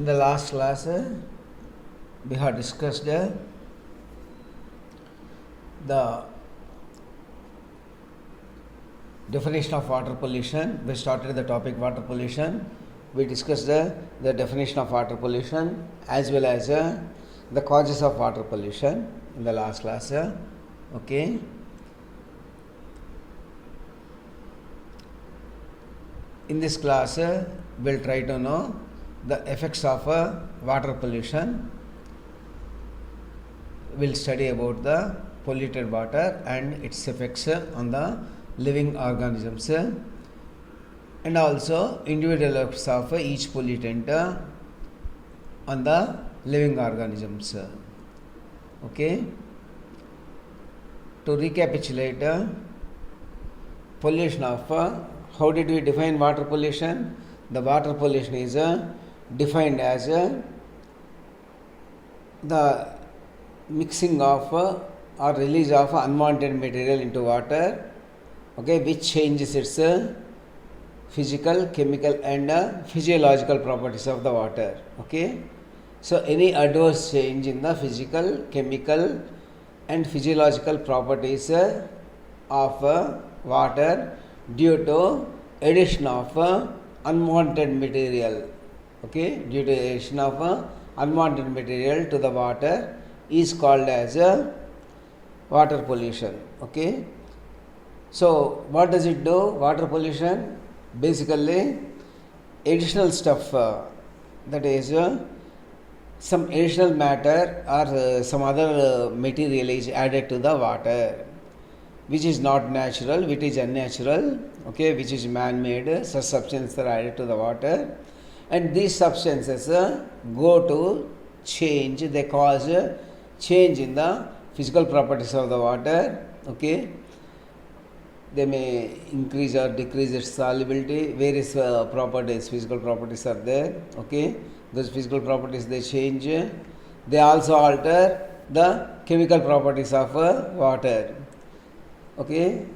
In the last class, we have discussed the definition of water pollution. We started the topic water pollution. We discussed the definition of water pollution as well as the causes of water pollution in the last class. Okay. In this class, we'll try to know the effects of water pollution. We'll study about the polluted water and its effects on the living organisms and also individual effects of each pollutant on the living organisms. Okay. To recapitulate, pollution of how did we define water pollution? The water pollution is defined as the mixing of or release of unwanted material into water, okay, which changes its physical, chemical and physiological properties of the water. Okay, so any adverse change in the physical, chemical and physiological properties of water due to addition of unwanted material, okay, due to addition of unwanted material to the water is called as water pollution. Okay, so what does it do? Water pollution basically additional stuff, that is some additional matter or some other material is added to the water which is not natural, which is unnatural, okay, which is man-made. Such substances are added to the water, and these substances go to change. They cause change in the physical properties of the water. Okay, they may increase or decrease its solubility. Various properties, physical properties are there. Okay, those physical properties they change. They also alter the chemical properties of water. Okay,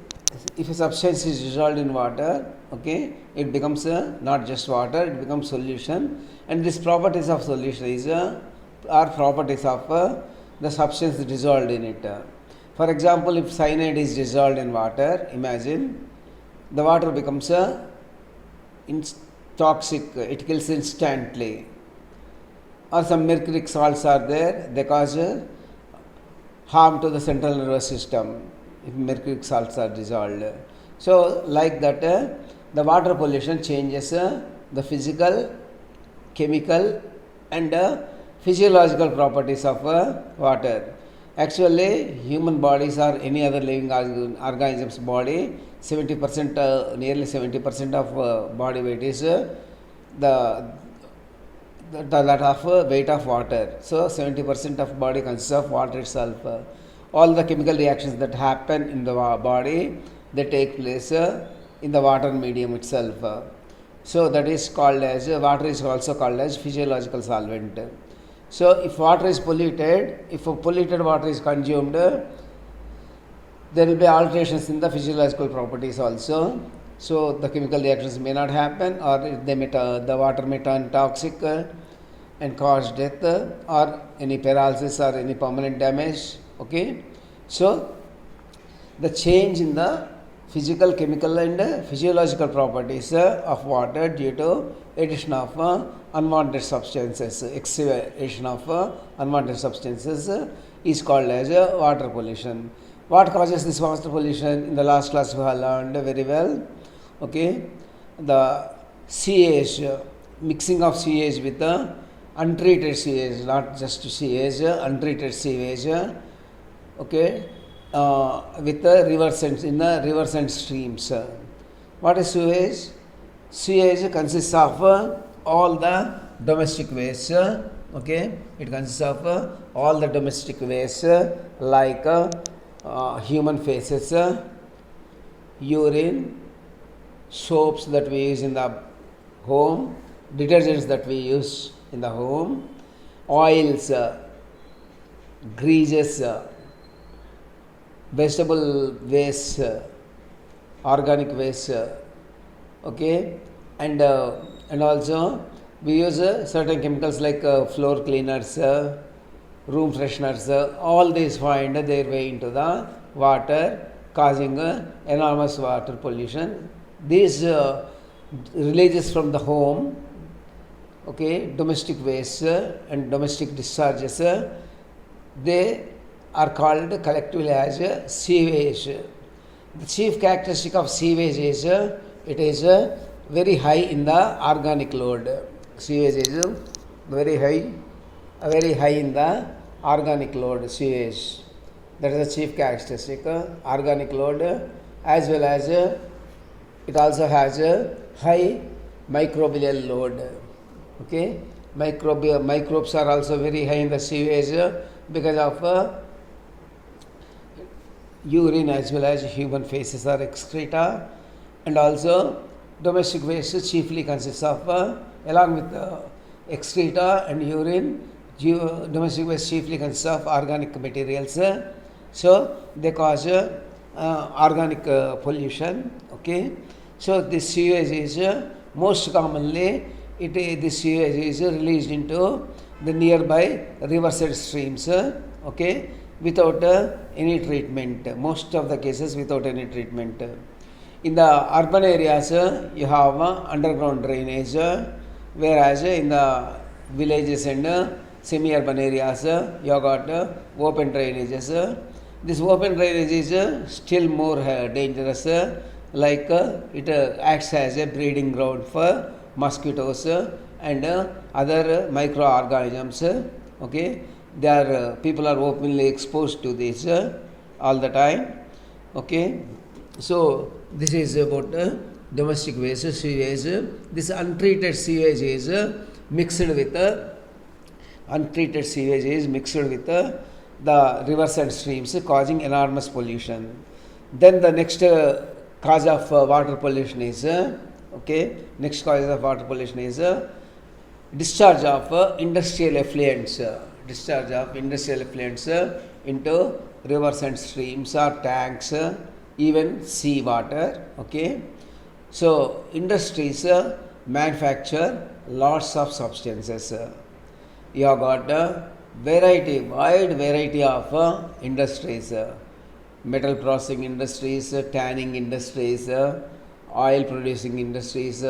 if a substance is dissolved in water, okay, it becomes not just water, it becomes solution, and these properties of solution is are properties of the substance dissolved in it. For example, if cyanide is dissolved in water, imagine the water becomes toxic, it kills instantly. Or some mercuric salts are there, they cause harm to the central nervous system if mercuric salts are dissolved. So, like that, the water pollution changes the physical, chemical and physiological properties of water. Actually, human bodies or any other living organism's body, 70%, nearly 70% of body weight is that of weight of water. So, 70% of body consists of water itself. All the chemical reactions that happen in the body, they take place in the water medium itself. So that is called as, water is also called as physiological solvent. So if water is polluted, if a polluted water is consumed, there will be alterations in the physiological properties also. So the chemical reactions may not happen, or they may the water may turn toxic and cause death or any paralysis or any permanent damage. Okay, so the change in the physical, chemical and physiological properties of water due to addition of unwanted substances, excessive addition of unwanted substances is called as water pollution. What causes this water pollution? In the last class we have learned very well. Okay, the sewage, mixing of sewage with untreated sewage, not just sewage, untreated sewage. Okay, with the rivers and in the rivers and streams. What is sewage? Sewage consists of all the domestic waste. Okay, it consists of all the domestic waste like human faces, urine, soaps that we use in the home, detergents that we use in the home, oils, greases, vegetable waste, organic waste, okay, and also we use certain chemicals like floor cleaners, room fresheners, all these find their way into the water, causing enormous water pollution. These releases from the home, okay, domestic waste and domestic discharges, they are called collectively as sewage. The chief characteristic of sewage is it is very high in the organic load. Sewage is very high in the organic load. Sewage, that is the chief characteristic. Organic load, as well as it also has a high microbial load. Okay, microbes are also very high in the sewage because of urine as well as human feces or excreta, and also domestic waste chiefly consists of along with excreta and urine, domestic waste chiefly consists of organic materials, so they cause organic pollution. Okay, so this sewage is most commonly this sewage is released into the nearby riverside streams, okay, without any treatment. Most of the cases without any treatment. In the urban areas, you have underground drainage, whereas in the villages and semi-urban areas, you have got open drainages. This open drainage is still more dangerous, like it acts as a breeding ground for mosquitoes and other microorganisms. Okay, people are openly exposed to this all the time. Okay, so this is about domestic waste, sewage. This untreated sewage is mixed with the rivers and streams, causing enormous pollution. Then the next cause of water pollution is discharge of industrial effluents. Into rivers and streams or tanks, even sea water. Okay, so industries manufacture lots of substances. You have got a wide variety of industries, metal processing industries, tanning industries, oil producing industries,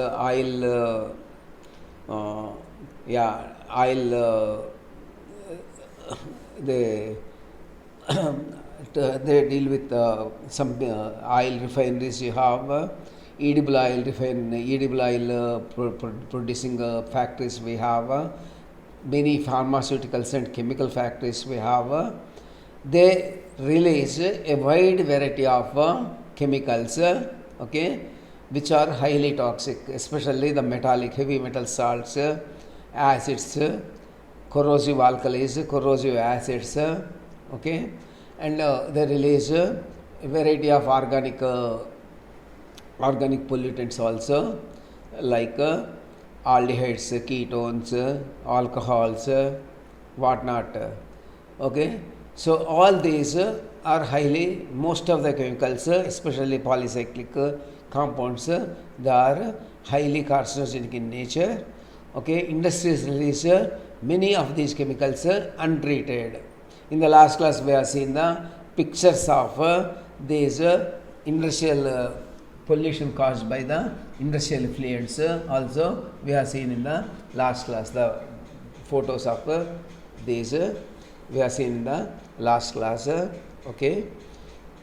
they they deal with some oil refineries. You have edible oil producing factories. We have many pharmaceuticals and chemical factories. We have they release a wide variety of chemicals, okay, which are highly toxic, especially the heavy metal salts, acids, corrosive alkalis, corrosive acids. Okay, and they release a variety of organic pollutants also, like aldehydes, ketones, alcohols, whatnot. Okay, so all these are most of the chemicals, especially polycyclic compounds, they are highly carcinogenic in nature. Okay, industries release many of these chemicals untreated. In the last class, we have seen the pictures of these industrial pollution caused by the industrial effluents. Also, we have seen in the last class the photos of these. We have seen in the last class. Okay,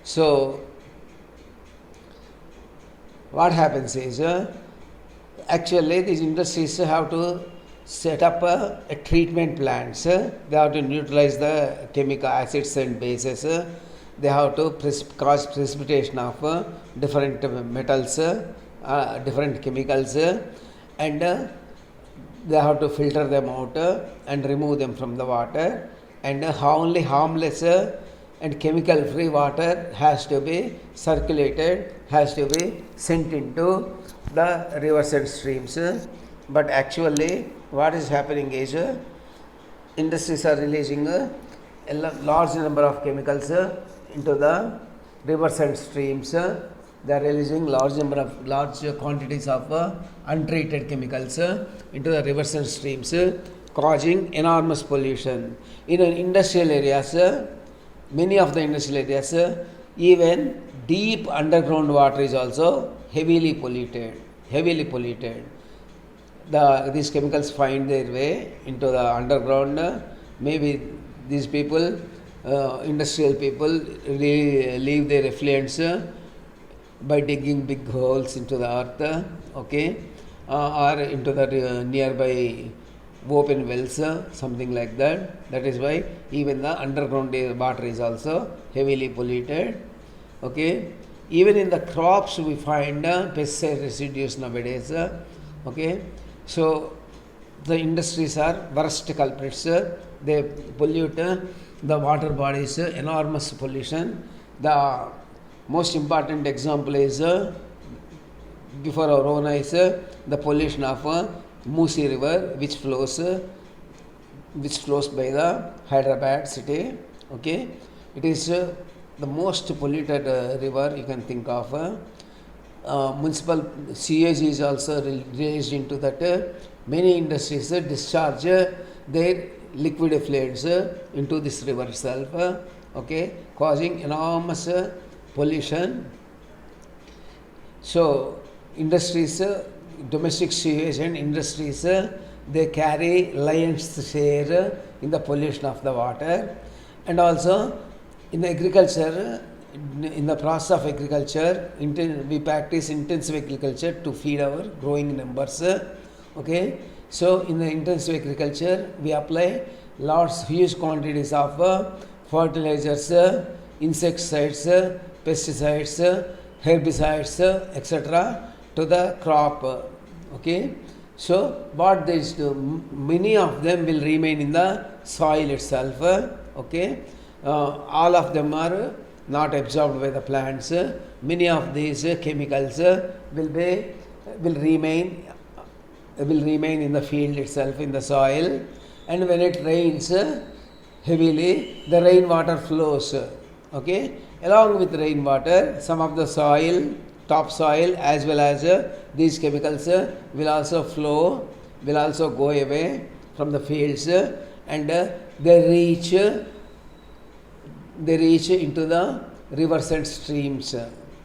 so what happens is actually these industries have to set up a treatment plants. They have to neutralize the chemical acids and bases. They have to cause precipitation of different metals, different chemicals, and they have to filter them out and remove them from the water, and only harmless and chemical free water has to be circulated, has to be sent into the rivers and streams. But actually what is happening is industries are releasing a large number of chemicals into the rivers and streams, they are releasing large quantities of untreated chemicals into the rivers and streams, causing enormous pollution. In industrial areas, many of the industrial areas, even deep underground water is also heavily polluted. Heavily polluted. These chemicals find their way into the underground. Maybe these people, industrial people, leave their effluents by digging big holes into the earth, okay, or into the nearby open wells, something like that. That is why even the underground water is also heavily polluted, okay. Even in the crops we find pesticide residues nowadays, okay. So the industries are worst culprits. They pollute the water bodies, enormous pollution. The most important example is before our own eyes, the pollution of Musi river, which flows by the Hyderabad city. Okay, it is the most polluted river you can think of. Municipal sewage is also released into that. Many industries discharge their liquid effluents into this river itself, okay, causing enormous pollution. So industries, domestic sewage and industries, they carry lion's share in the pollution of the water. And also in agriculture, in the process of agriculture, we practice intensive agriculture to feed our growing numbers, okay. So in the intensive agriculture we apply huge quantities of fertilizers, insecticides, pesticides, herbicides, etc. to the crop, okay. So what they do, many of them will remain in the soil itself, okay. All of them are not absorbed by the plants. Many of these chemicals will remain in the field itself, in the soil, and when it rains heavily, the rainwater flows, okay. Along with rainwater, some of the soil, topsoil, as well as these chemicals will also flow, will also go away from the fields, and they reach into the rivers and streams.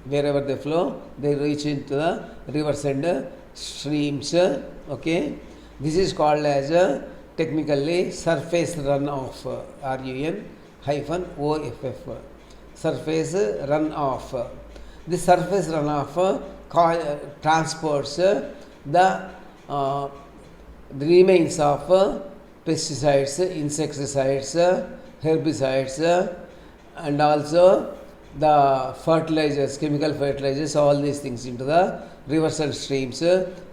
Wherever they flow, they reach into the rivers and streams, okay. This is called as technically surface runoff, RUN-OFF, surface runoff. This surface runoff transports the remains of pesticides, insecticides, herbicides, and also the fertilizers, chemical fertilizers, all these things into the rivers and streams,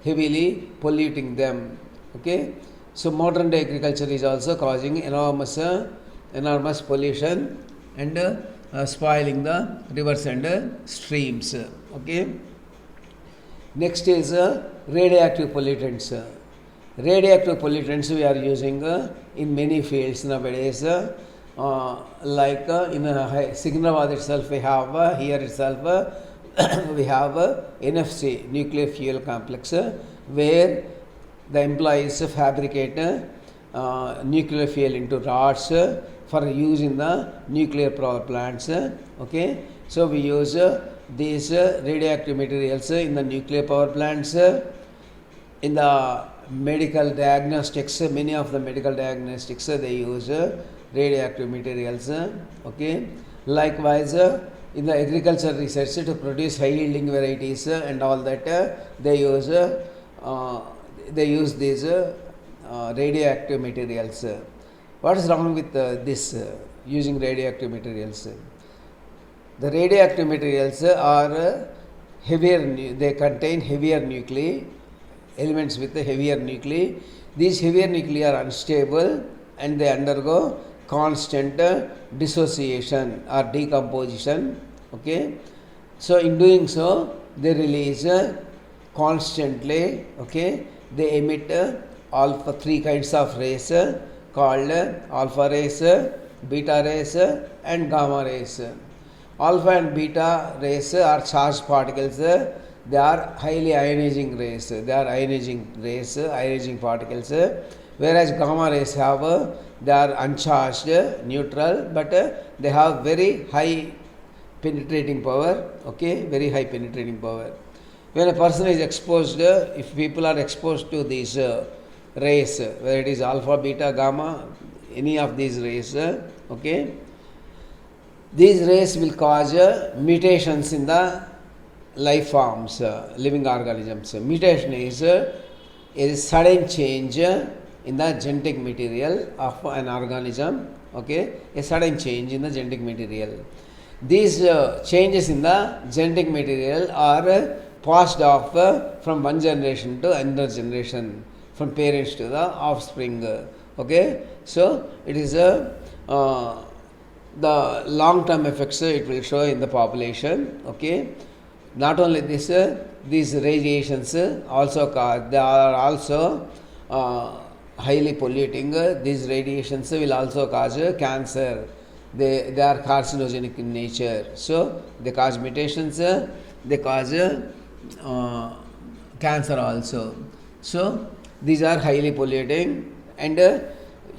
heavily polluting them, okay. So modern day agriculture is also causing enormous pollution and spoiling the rivers and streams, okay. Next is radioactive pollutants. Radioactive pollutants we are using in many fields nowadays. Like in Secunderabad itself, we have here itself we have NFC, nuclear fuel complex, where the employees fabricate nuclear fuel into rods for use in the nuclear power plants, okay. So we use these radioactive materials in the nuclear power plants. In the medical diagnostics, many of the medical diagnostics they use radioactive materials, okay. Likewise, in the agriculture research to produce high yielding varieties and all that, they use these radioactive materials. What is wrong with this using radioactive materials? The radioactive materials are heavier, they contain heavier nuclei, elements with the heavier nuclei. These heavier nuclei are unstable and they undergo constant dissociation or decomposition, okay. So in doing so, they release constantly, okay. They emit three kinds of rays called alpha rays, beta rays and gamma rays. Alpha and beta rays are charged particles. They are highly ionizing rays. They are ionizing particles. Whereas gamma rays they are uncharged, neutral, but they have very high penetrating power. Okay, very high penetrating power. When a person is exposed, if people are exposed to these rays, whether it is alpha, beta, gamma, any of these rays, okay, these rays will cause mutations in the life forms, living organisms. Mutation is a sudden change in the genetic material of an organism. Okay, a sudden change in the genetic material. These changes in the genetic material are passed off from one generation to another generation, from parents to the offspring. Okay, so it is the long term effects it will show in the population. Okay, not only this, these radiations also cause, they are also highly polluting. These radiations will also cause cancer. They are carcinogenic in nature, so they cause mutations, they cause cancer also. So these are highly polluting, and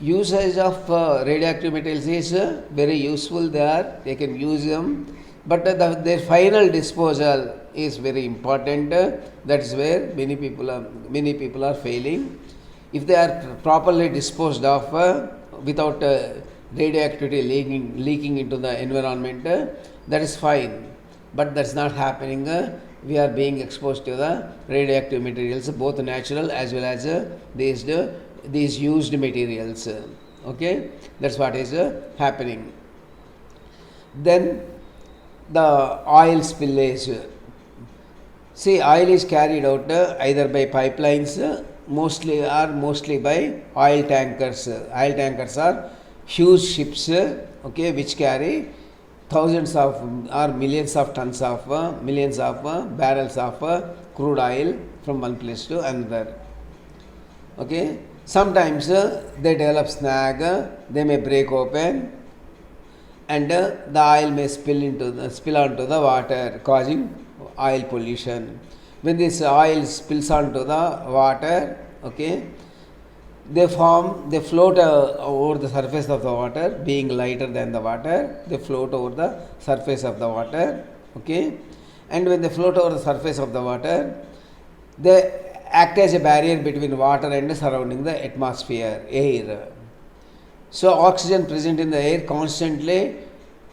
usage of radioactive materials is very useful. They can use them, but their final disposal is very important. That is where many people are failing. If they are properly disposed of without radioactivity leaking into the environment, that is fine, but that's not happening. We are being exposed to the radioactive materials, both natural as well as these used materials. Okay, that's what is happening. Then the oil spillage. See, oil is carried out either by pipelines, mostly by oil tankers. Oil tankers are huge ships, okay, which carry thousands of or millions of tons of millions of barrels of crude oil from one place to another. Okay, sometimes they develop snag, they may break open, and the oil may spill onto the water, causing oil pollution. When this oil spills onto the water, okay, they float over the surface of the water, being lighter than the water. They float over the surface of the water, okay, and when they float over the surface of the water, they act as a barrier between water and surrounding the atmosphere, air. So oxygen present in the air constantly,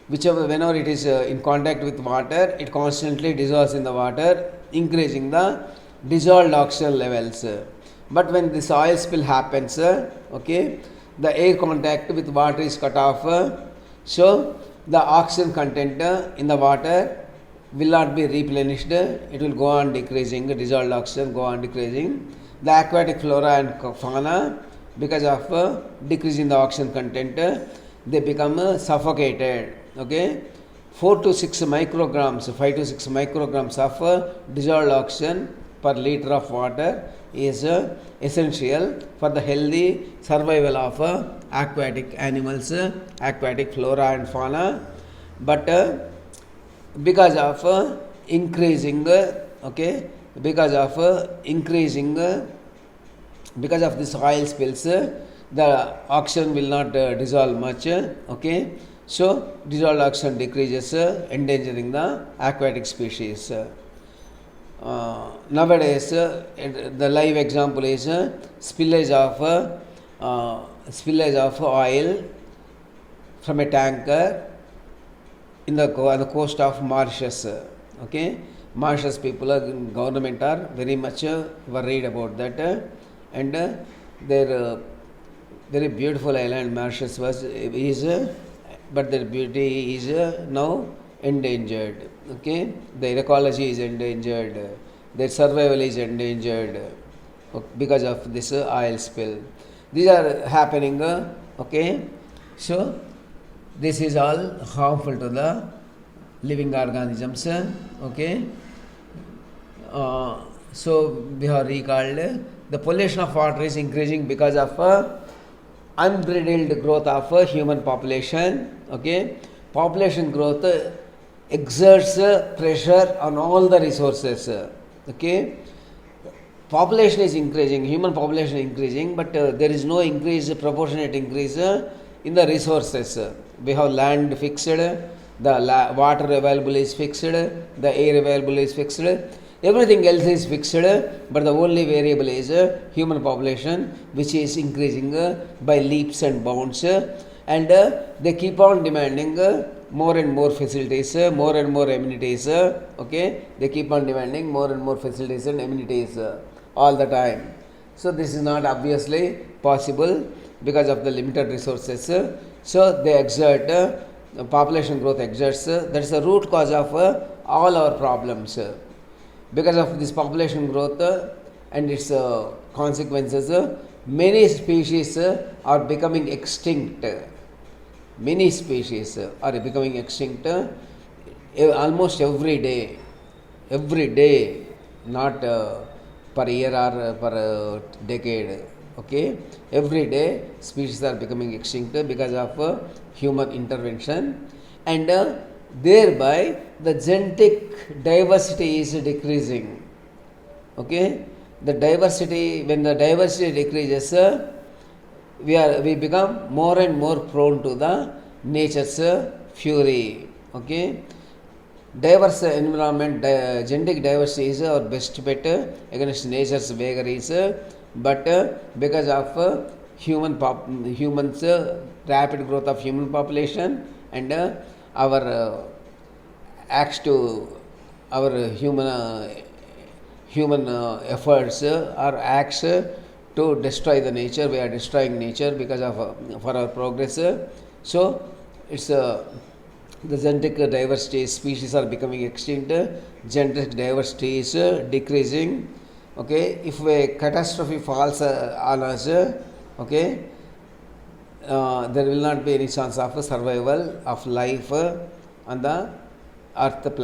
whenever it is in contact with water, it constantly dissolves in the water, increasing the dissolved oxygen levels. But when this oil spill happens, okay, the air contact with water is cut off, so the oxygen content in the water will not be replenished, it will go on decreasing, dissolved oxygen go on decreasing. The aquatic flora and fauna, because of decreasing the oxygen content, they become suffocated. Okay, 5 to 6 micrograms of dissolved oxygen per liter of water is essential for the healthy survival of aquatic animals, aquatic flora and fauna. But because of increasing because of this oil spills, the oxygen will not dissolve much. Okay, so dissolved oxygen decreases, endangering the aquatic species. Nowadays, the live example is spillage of oil from a tanker on the coast of Mauritius. Okay, Mauritius people, government are very much worried about that, and their very beautiful island Mauritius is, but their beauty is now endangered. Okay, their ecology is endangered, their survival is endangered because of this oil spill. These are happening. Okay, so this is all harmful to the living organisms. Okay, so we have recalled the pollution of water is increasing because of unbridled growth of human population. Okay, population growth exerts pressure on all the resources. Okay, population is increasing, human population is increasing, but there is no increase, proportionate increase in the resources. We have land fixed, the water available is fixed, the air available is fixed, everything else is fixed, but the only variable is human population, which is increasing by leaps and bounds, and they keep on demanding more and more facilities, more and more amenities. Okay, they keep on demanding more and more facilities and amenities all the time. So this is not obviously possible because of the limited resources. So they exert, population growth exerts. That is the root cause of all our problems. Because of this population growth and its consequences, many species are becoming extinct. Many species are becoming extinct almost every day, not per year or per decade. Okay, every day species are becoming extinct because of human intervention, and thereby the genetic diversity is decreasing. Okay, the diversity, when the diversity decreases, we become more and more prone to the nature's fury. Okay, diverse environment, genetic diversity is our best bet against nature's vagaries, but because of humans rapid growth of human population and our acts to our human efforts or acts to destroy the nature, we are destroying nature because of for our progress. So it's the genetic diversity, species are becoming extinct, genetic diversity is decreasing. Okay, if a catastrophe falls on us, okay, there will not be any chance of survival of life on the earth,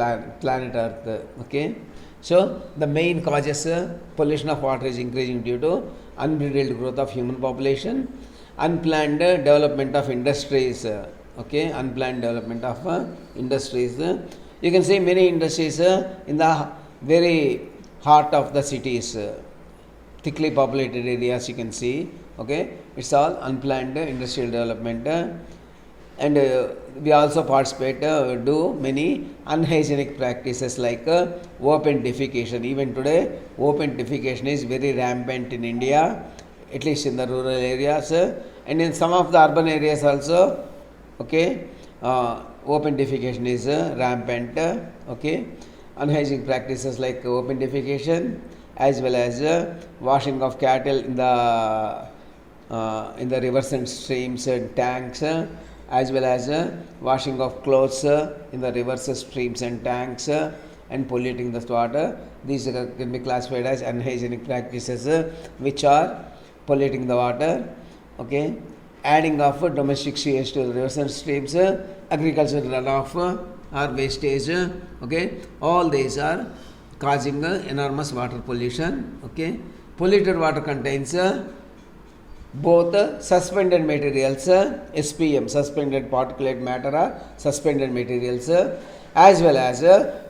planet earth. Okay, so the main causes, pollution of water is increasing due to unbridled growth of human population, unplanned development of industries. Okay, unplanned development of industries. You can see many industries in the very heart of the cities, thickly populated areas, you can see. Okay, it's all unplanned industrial development, and we also participate, do many unhygienic practices like open defecation. Even today, open defecation is very rampant in India, at least in the rural areas, and in some of the urban areas also. Okay, open defecation is rampant. Okay, unhygienic practices like open defecation, as well as washing of cattle in the rivers and streams and tanks, as well as washing of clothes in the rivers, streams and tanks, and polluting the water. These can be classified as unhygienic practices which are polluting the water. Okay, adding of domestic sewage to the rivers and streams, agricultural runoff or wastage. Okay, all these are causing enormous water pollution. Okay, polluted water contains both suspended materials, SPM, suspended particulate matter or suspended materials, as well as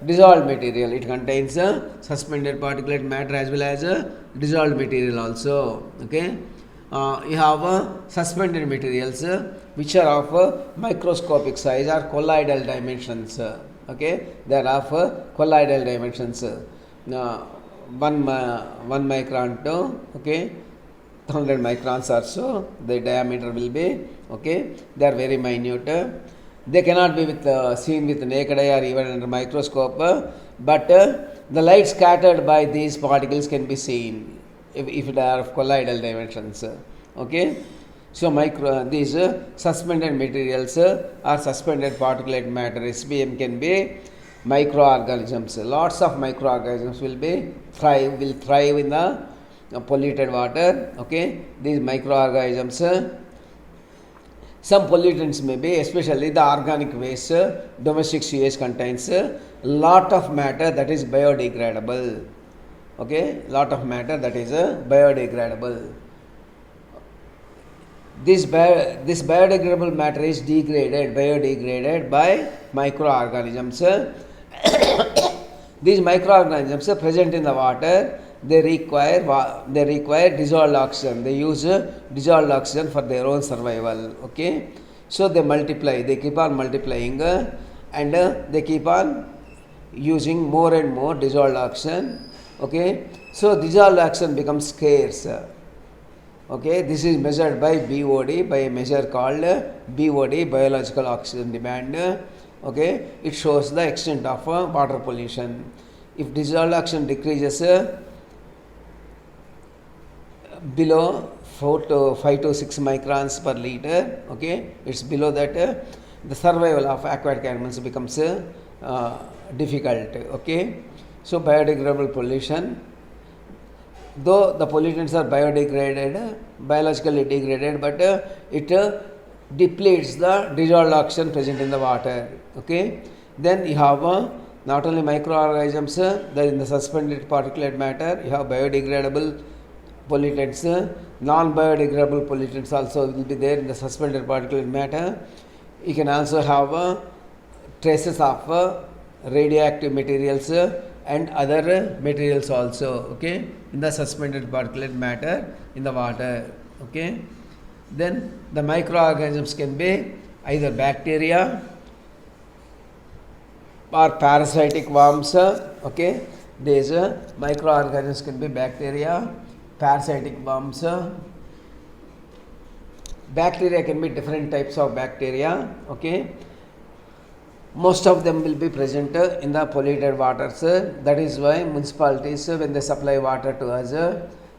dissolved material. It contains suspended particulate matter as well as dissolved material also. Okay, you have suspended materials which are of microscopic size or colloidal dimensions. Okay, they are of colloidal dimensions. 1 micron to, okay, 100 microns or so the diameter will be. Okay, they are very minute. They cannot be seen with naked eye or even under microscope, but the light scattered by these particles can be seen if they are of colloidal dimensions. Okay, so these suspended materials or suspended particulate matter, SPM, can be microorganisms. Lots of microorganisms will thrive in the polluted water. Okay, these microorganisms, some pollutants may be, especially the organic waste, domestic sewage contains lot of matter that is biodegradable. Okay, lot of matter that is biodegradable. This biodegradable matter is biodegraded by microorganisms. These microorganisms are present in the water. They require dissolved oxygen. They use dissolved oxygen for their own survival. Okay, so they multiply. They keep on multiplying, and they keep on using more and more dissolved oxygen. Okay, so dissolved oxygen becomes scarce. Okay, this is measured by BOD, by a measure called BOD, biological oxygen demand. Okay, it shows the extent of water pollution. If dissolved oxygen decreases below 5 to 6 microns per liter, okay, it's below that, the survival of aquatic animals becomes difficult. Okay, so biodegradable pollution, though the pollutants are biologically degraded, but it depletes the dissolved oxygen present in the water. Okay, then you have not only microorganisms, in the suspended particulate matter, you have biodegradable pollutants, non-biodegradable pollutants also will be there in the suspended particulate matter. You can also have traces of radioactive materials and other materials also, okay, in the suspended particulate matter in the water. Okay, then the microorganisms can be either bacteria or parasitic worms. Okay, these microorganisms can be bacteria, parasitic worms. Bacteria can be different types of bacteria. Okay, most of them will be present in the polluted waters. That is why municipalities, when they supply water to us,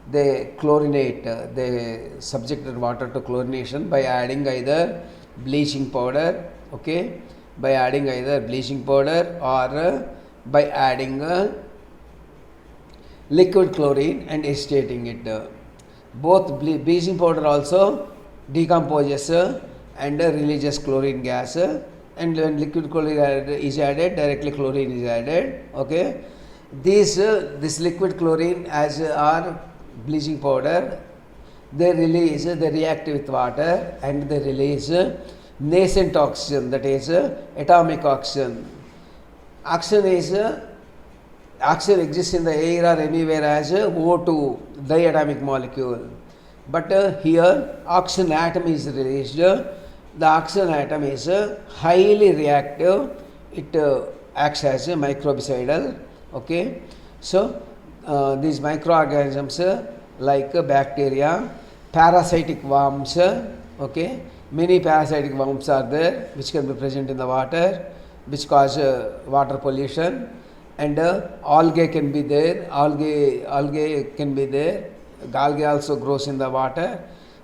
they chlorinate, they subject the water to chlorination by adding either bleaching powder, okay, by adding either bleaching powder or by adding liquid chlorine and agitating it. Both bleaching powder also decomposes and releases chlorine gas, and when liquid chlorine is added, directly chlorine is added. Okay, this liquid chlorine as our bleaching powder, they react with water and they release nascent oxygen, that is atomic oxygen. Oxygen exists in the air or anywhere as O2, diatomic molecule, but here oxygen atom is released. The oxygen atom is highly reactive. It acts as a microbicidal. Okay, so these microorganisms like bacteria, parasitic worms. Okay, many parasitic worms are there which can be present in the water, which cause water pollution, and algae can be there. Algae can be there. Algae also grows in the water,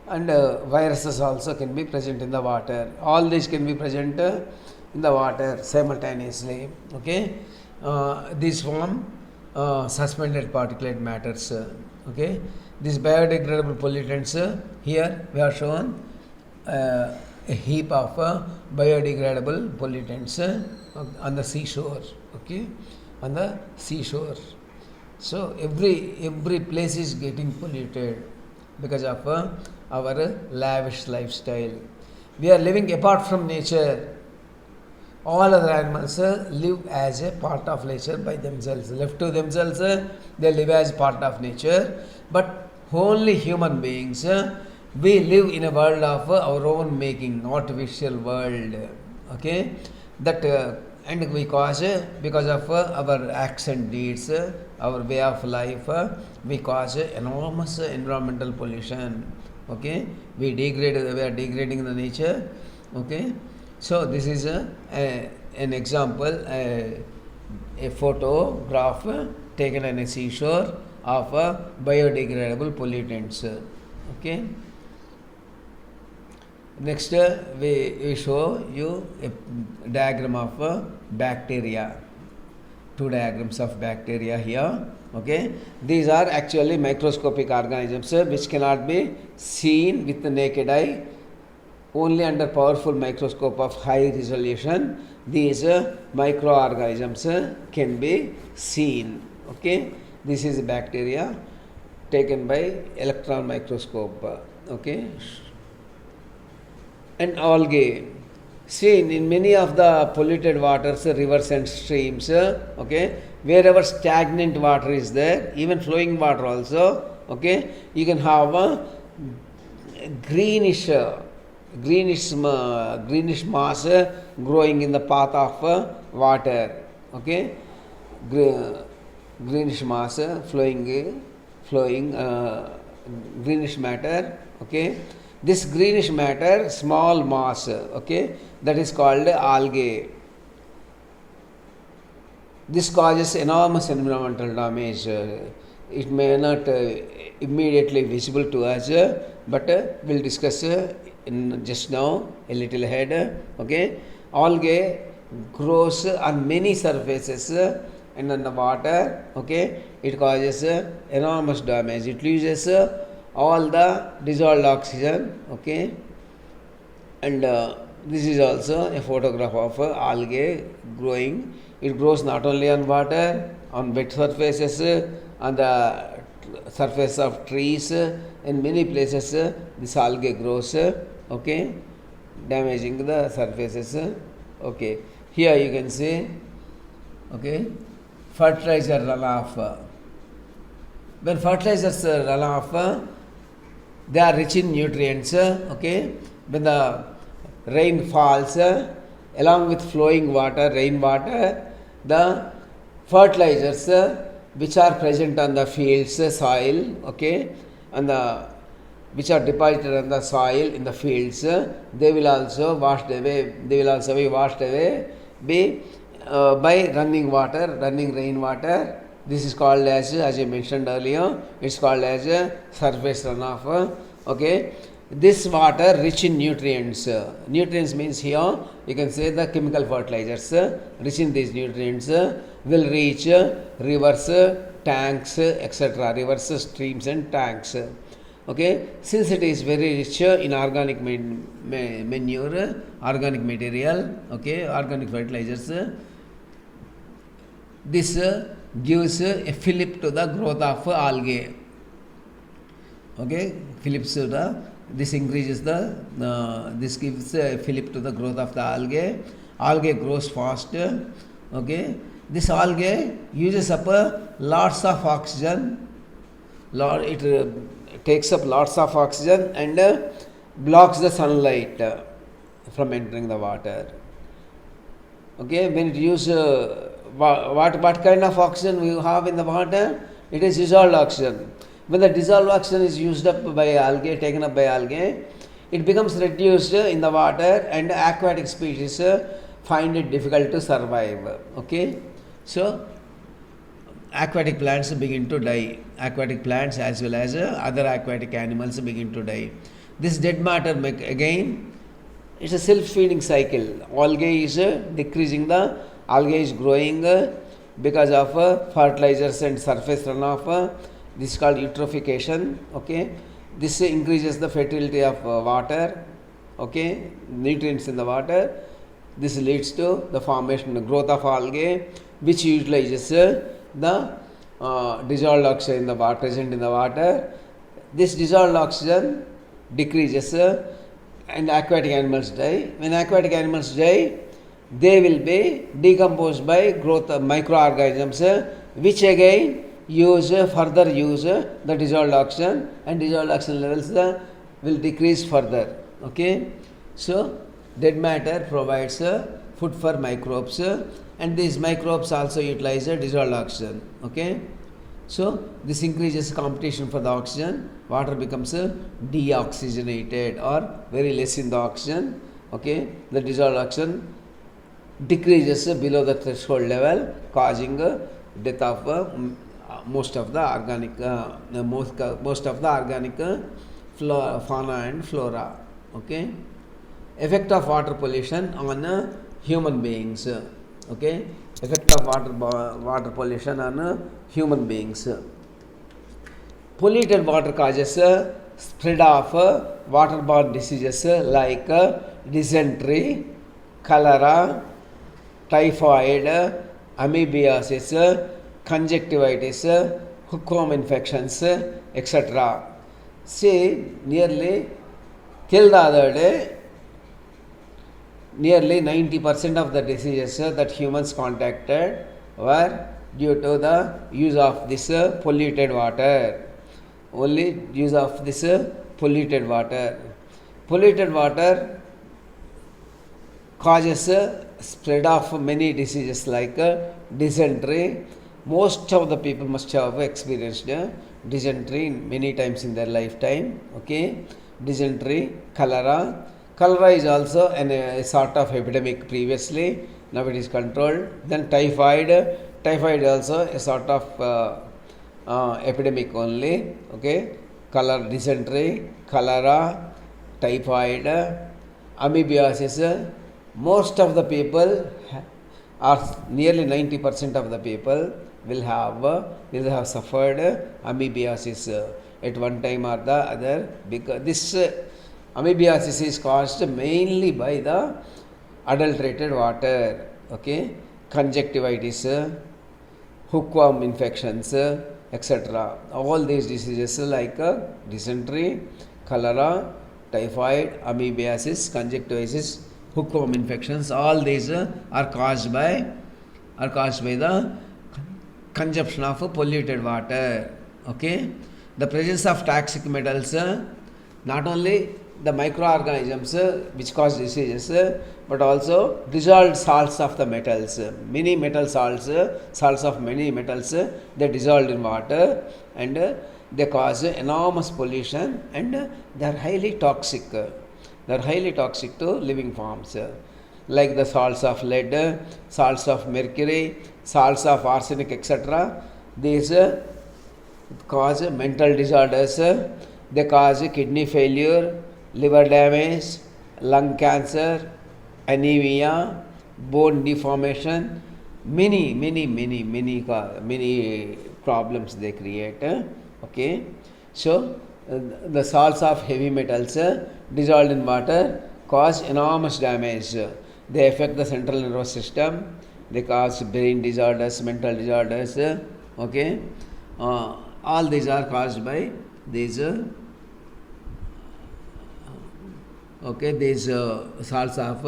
and viruses also can be present in the water. All these can be present in the water simultaneously. Okay, these form suspended particulate matters. Okay, these biodegradable pollutants, here we have shown a heap of biodegradable pollutants on the seashore. Okay, on the seashore. So every place is getting polluted because of our lavish lifestyle. We are living apart from nature. All other animals live as a part of nature by themselves. Left to themselves, they live as part of nature. But only human beings, we live in a world of our own making, artificial world. Okay, that and because of our acts and deeds, our way of life, we cause enormous environmental pollution. Okay, we are degrading the nature. Okay, so this is an example, a photograph taken on a seashore of biodegradable pollutants. Okay, next we show you a diagram of bacteria. Two diagrams of bacteria here. Okay, these are actually microscopic organisms which cannot be seen with the naked eye. Only under powerful microscope of high resolution these microorganisms can be seen. Okay, this is bacteria taken by electron microscope. Okay, and algae. See, in many of the polluted waters, rivers and streams, okay, wherever stagnant water is there, even flowing water also, okay, you can have a greenish, greenish mass growing in the path of water, okay, greenish mass flowing greenish matter, okay. This greenish matter, small mass, okay, that is called algae. This causes enormous environmental damage. It may not immediately visible to us, but we'll discuss in just now a little ahead. Okay, algae grows on many surfaces and on the water. Okay, it causes enormous damage. It loses all the dissolved oxygen. Okay, and this is also a photograph of algae growing. It grows not only on water, on wet surfaces, on the surface of trees, in many places this algae grows, okay, damaging the surfaces. Okay, here you can see, okay, fertilizer runoff. When fertilizers run off, they are rich in nutrients, okay. When the rain falls, along with flowing water, rainwater, the fertilizers which are present on the fields, soil, okay, and which are deposited on the soil in the fields, they will also washed away. They will also be washed away by running water, running rainwater. This is called as I mentioned earlier, it's called as surface runoff. Okay, this water rich in nutrients. Nutrients means here you can say the chemical fertilizers rich in these nutrients will reach rivers, tanks, etc. Rivers, streams, and tanks. Okay, since it is very rich in organic manure, organic material, okay, organic fertilizers, this gives a fillip to the growth of algae. Okay, fillip to the, this increases the this gives a fillip to the growth of the algae. Algae grows fast. Okay, this algae uses up lots of oxygen. It takes up lots of oxygen and blocks the sunlight from entering the water. Okay, when it uses what kind of oxygen we have in the water? It is dissolved oxygen. When the dissolved oxygen is used up by algae, taken up by algae, it becomes reduced in the water, and aquatic species find it difficult to survive. Okay, so aquatic plants begin to die. Aquatic plants as well as other aquatic animals begin to die. This dead matter again, it's a self-feeding cycle. Algae is decreasing, the algae is growing because of fertilizers and surface runoff. This is called eutrophication. Okay, this increases the fertility of water. Okay, nutrients in the water. This leads to the formation, the growth of algae, which utilizes the dissolved oxygen in the water, present in the water. This dissolved oxygen decreases and aquatic animals die. When aquatic animals die, they will be decomposed by growth of microorganisms, which again further use the dissolved oxygen, and dissolved oxygen levels will decrease further. Okay, so dead matter provides food for microbes, and these microbes also utilize dissolved oxygen. Okay, so this increases competition for the oxygen. Water becomes deoxygenated or very less in the oxygen. Okay, the dissolved oxygen decreases below the threshold level, causing death of most of the organic fauna and flora. Okay, effect of water pollution on human beings. Okay, effect of water pollution on human beings. Polluted water causes spread of waterborne diseases like dysentery, cholera, typhoid, amoebiasis, conjunctivitis, hookworm infections, etc. See, nearly till the other day, nearly 90% of the diseases that humans contacted were due to the use of this polluted water. Only use of this polluted water. Polluted water causes spread of many diseases like dysentery. Most of the people must have experienced dysentery many times in their lifetime. Okay, dysentery, cholera. Cholera is also a sort of epidemic previously. Now it is controlled. Then typhoid. Typhoid also a sort of epidemic only. Okay, cholera, dysentery, cholera, typhoid, amoebiasis. Most of the people, or nearly 90% of the people, will have suffered amoebiasis at one time or the other, because this amoebiasis is caused mainly by the adulterated water. Okay, conjunctivitis, hookworm infections, etc. All these diseases like dysentery, cholera, typhoid, amoebiasis, conjunctivitis, hookworm infections, all these are caused by the consumption of polluted water. Okay, the presence of toxic metals, not only the microorganisms which cause diseases, but also dissolved salts of the metals, many metal salts, salts of many metals, they dissolved in water, and they cause enormous pollution, and they are highly toxic. They are highly toxic to living forms, like the salts of lead, salts of mercury, salts of arsenic, etc. These cause mental disorders, they cause kidney failure, liver damage, lung cancer, anemia, bone deformation, many problems they create. Okay, so the salts of heavy metals dissolved in water cause enormous damage. They affect the central nervous system. They cause brain disorders, mental disorders. Okay, all these are caused by these. Okay, these salts of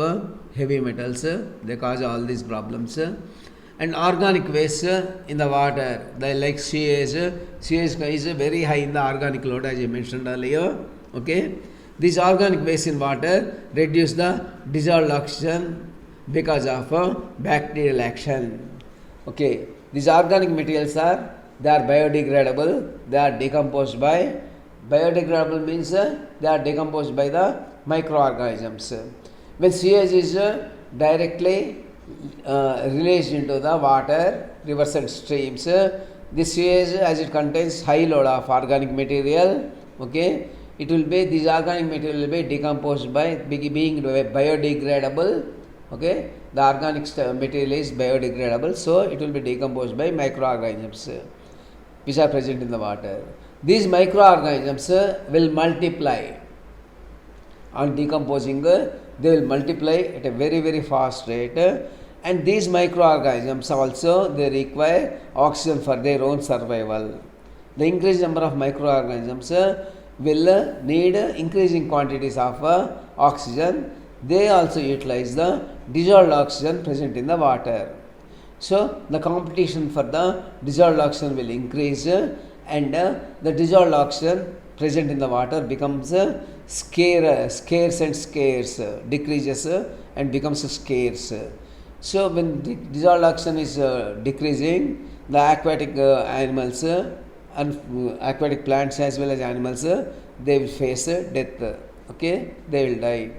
heavy metals, they cause all these problems. And organic waste in the water, they like sewage. Sewage is very high in the organic load, as I mentioned earlier. Okay, these organic waste in water reduce the dissolved oxygen because of bacterial action. Okay, these organic materials they are biodegradable. They are decomposed by, biodegradable means they are decomposed by the microorganisms. When sewage is directly released into the water, rivers and streams, this sewage, as it contains high load of organic material, okay, it will be, this organic material will be decomposed by being biodegradable. Okay, the organic material is biodegradable, so it will be decomposed by microorganisms which are present in the water. These microorganisms will multiply. On decomposing, they will multiply at a very fast rate, and these microorganisms also, they require oxygen for their own survival. The increased number of microorganisms will need increasing quantities of oxygen. They also utilize the dissolved oxygen present in the water. So the competition for the dissolved oxygen will increase, and the dissolved oxygen present in the water becomes scarce, decreases and becomes scarce. So when the dissolved oxygen is decreasing, the aquatic animals and aquatic plants as well as animals, they will face death. Okay, they will die.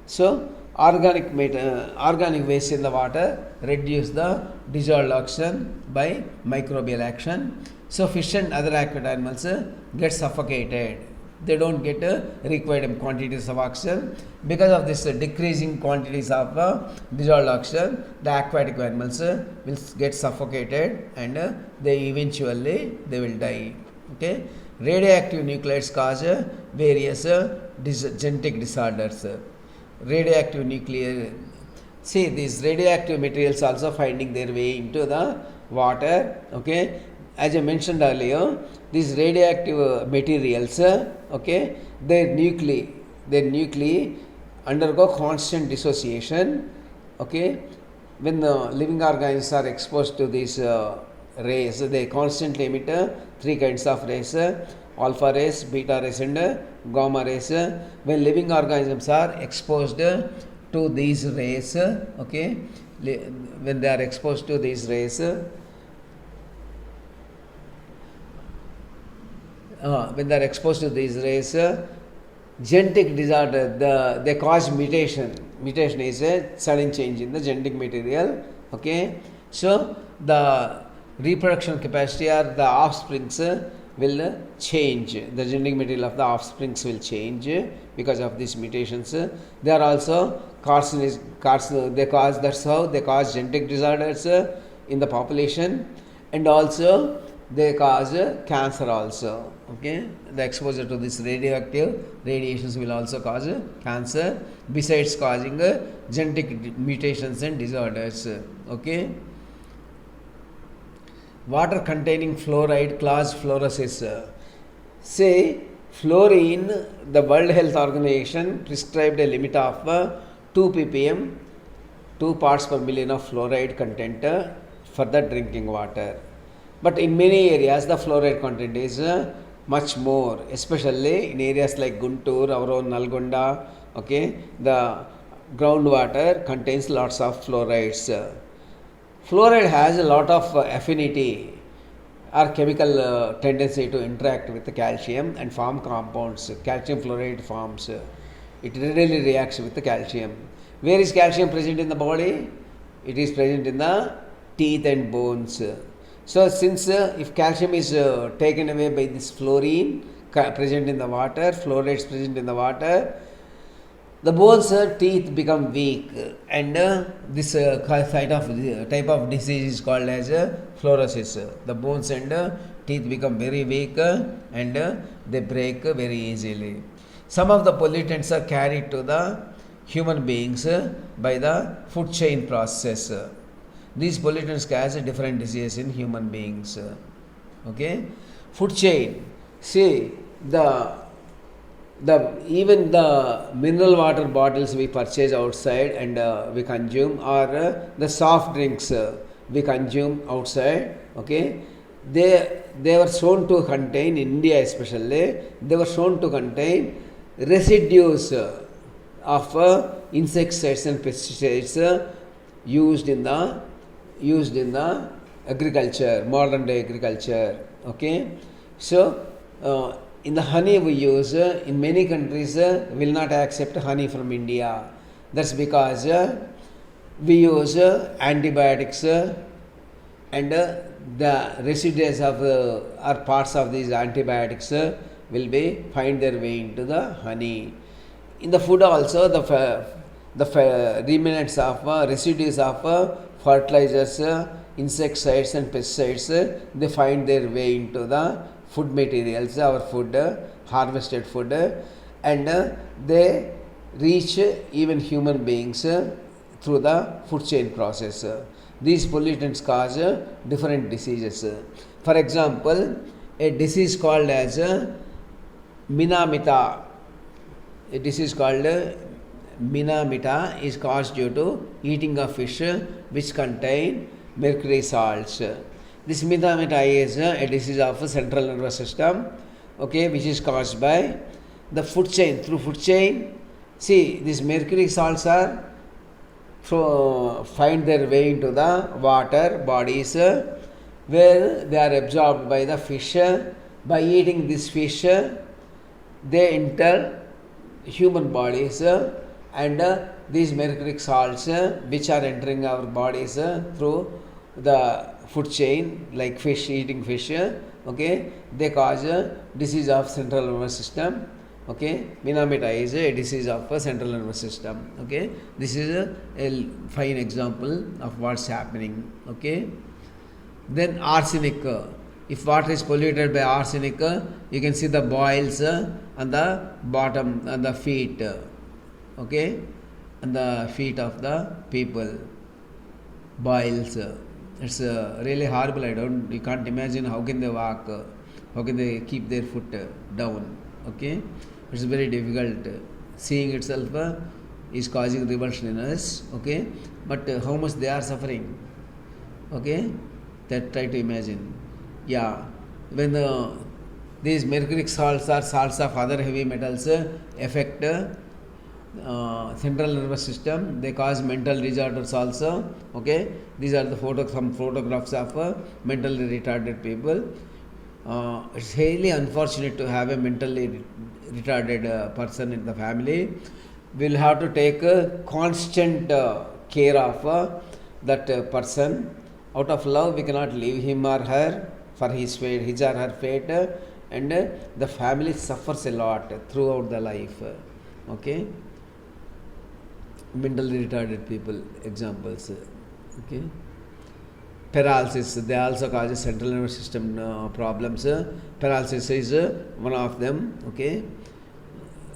So organic waste in the water reduce the dissolved oxygen by microbial action. So fish and other aquatic animals get suffocated. They don't get required quantities of oxygen. Because of this decreasing quantities of dissolved oxygen, the aquatic animals will get suffocated, and they will die. Okay, radioactive nuclides cause various genetic disorders. Radioactive nuclear, see, these radioactive materials also finding their way into the water. Okay, as I mentioned earlier, these radioactive materials, okay, their nuclei undergo constant dissociation. Okay, when the living organisms are exposed to these rays, they constantly emit three kinds of rays: alpha rays, beta rays, and gamma rays. When living organisms are exposed to these rays, okay, when they are exposed to these rays, when they are exposed to these rays, genetic disorder, they cause mutation. Mutation is a sudden change in the genetic material. Okay, so the reproduction capacity or the offsprings will change. The genetic material of the offsprings will change because of these mutations. They are also they cause, that's how they cause genetic disorders in the population, and also they cause cancer also. Okay, the exposure to this radioactive radiations will also cause cancer, besides causing genetic mutations and disorders. Okay, water containing fluoride cause fluorosis. Say fluorine, the World Health Organization prescribed a limit of 2 ppm, 2 parts per million of fluoride content for the drinking water. But in many areas, the fluoride content is much more, especially in areas like Guntur, our own Nalgonda. Okay, the groundwater contains lots of fluorides. Fluoride has a lot of affinity or chemical tendency to interact with the calcium and form compounds. Calcium fluoride forms. It readily reacts with the calcium. Where is calcium present in the body? It is present in the teeth and bones. So, since if calcium is taken away by this fluorine present in the water, fluorides present in the water, the bones, teeth become weak, and this type of disease is called as fluorosis. The bones and teeth become very weak and they break very easily. Some of the pollutants are carried to the human beings by the food chain process. These pollutants cause different diseases in human beings. Okay, food chain. See, even the mineral water bottles we purchase outside and we consume, or the soft drinks we consume outside. Okay, they were shown to contain, in India especially, they were shown to contain residues of insecticides and pesticides used in the agriculture, modern day agriculture. Okay, so in the honey we use, in many countries will not accept honey from India. That's because we use antibiotics and the residues of or parts of these antibiotics will be find their way into the honey. In the food also, the remnants of residues of fertilizers, insecticides and pesticides, they find their way into the food materials, our food, harvested food, and they reach even human beings through the food chain process. These pollutants cause different diseases. For example, a disease called as Minamata. A disease called Minamata is caused due to eating of fish which contain mercury salts. This Minamata is a disease of the central nervous system, okay, which is caused by the food chain. Through food chain, see, these mercury salts are find their way into the water bodies, where they are absorbed by the fish. By eating this fish, they enter human bodies, and these mercuric salts which are entering our bodies through the food chain, like fish, eating fish, okay, they cause disease of central nervous system. Okay, Minamata is a disease of central nervous system. Okay, this is a fine example of what's happening. Okay, then arsenic. If water is polluted by arsenic, you can see the boils on the bottom, on the feet. Okay, on the feet of the people, boils. It's really horrible. You can't imagine how can they walk, how can they keep their foot down. Okay, it's very difficult. Seeing itself is causing revulsion in us, okay, but how much they are suffering, okay, that try to imagine. Yeah, when these mercuric salts or salts of other heavy metals affect central nervous system, they cause mental disorders also, okay. These are the some photographs of mentally retarded people. It's highly unfortunate to have a mentally retarded person in the family. We'll have to take constant care of that person. Out of love, we cannot leave him or her for his fate, his or her fate, and the family suffers a lot throughout the life. Okay, mentally retarded people examples. Okay, paralysis, they also cause central nervous system problems. Paralysis is one of them. Okay,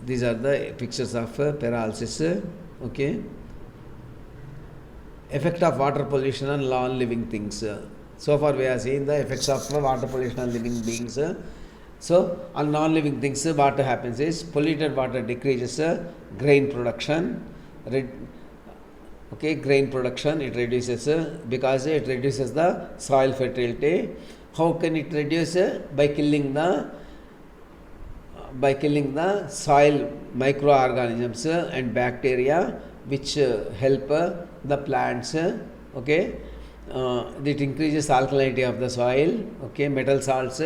these are the pictures of paralysis. Okay, effect of water pollution on non-living things. So far we have seen the effects of water pollution on living beings. So on non-living things, what happens is polluted water decreases grain production. Okay, grain production it reduces because it reduces the soil fertility. How can it reduce? By killing the soil microorganisms and bacteria which help the plants. Okay, it increases alkalinity of the soil. Okay, metal salts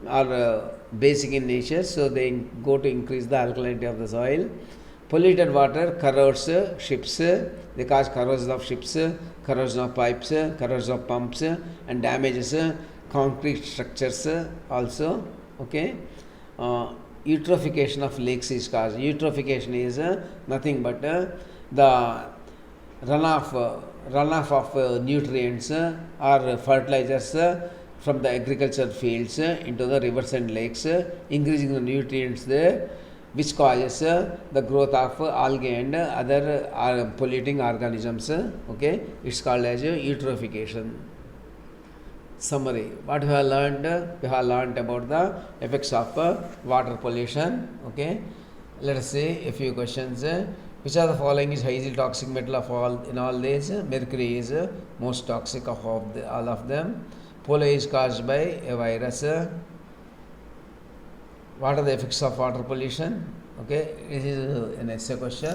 are basic in nature, so they go to increase the alkalinity of the soil. Polluted water corrodes ships, they cause corrosion of ships, corrosion of pipes, corrosion of pumps, and damages concrete structures also. Okay, eutrophication of lakes is caused. Eutrophication is nothing but the runoff of nutrients or fertilizers from the agricultural fields into the rivers and lakes, increasing the nutrients there, which causes the growth of algae and other polluting organisms. Okay, it's called as eutrophication. Summary: what we have learned? We have learned about the effects of water pollution. Okay, let us see a few questions. Which of the following is highly toxic metal of all in all these? Mercury is most toxic of all of them. Polio is caused by a virus. What are the effects of water pollution? Okay, this is an essay question.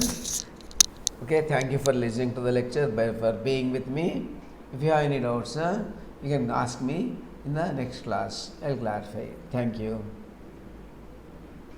Okay, thank you for listening to the lecture, for being with me. If you have any doubts, you can ask me in the next class. I'll clarify. Thank you.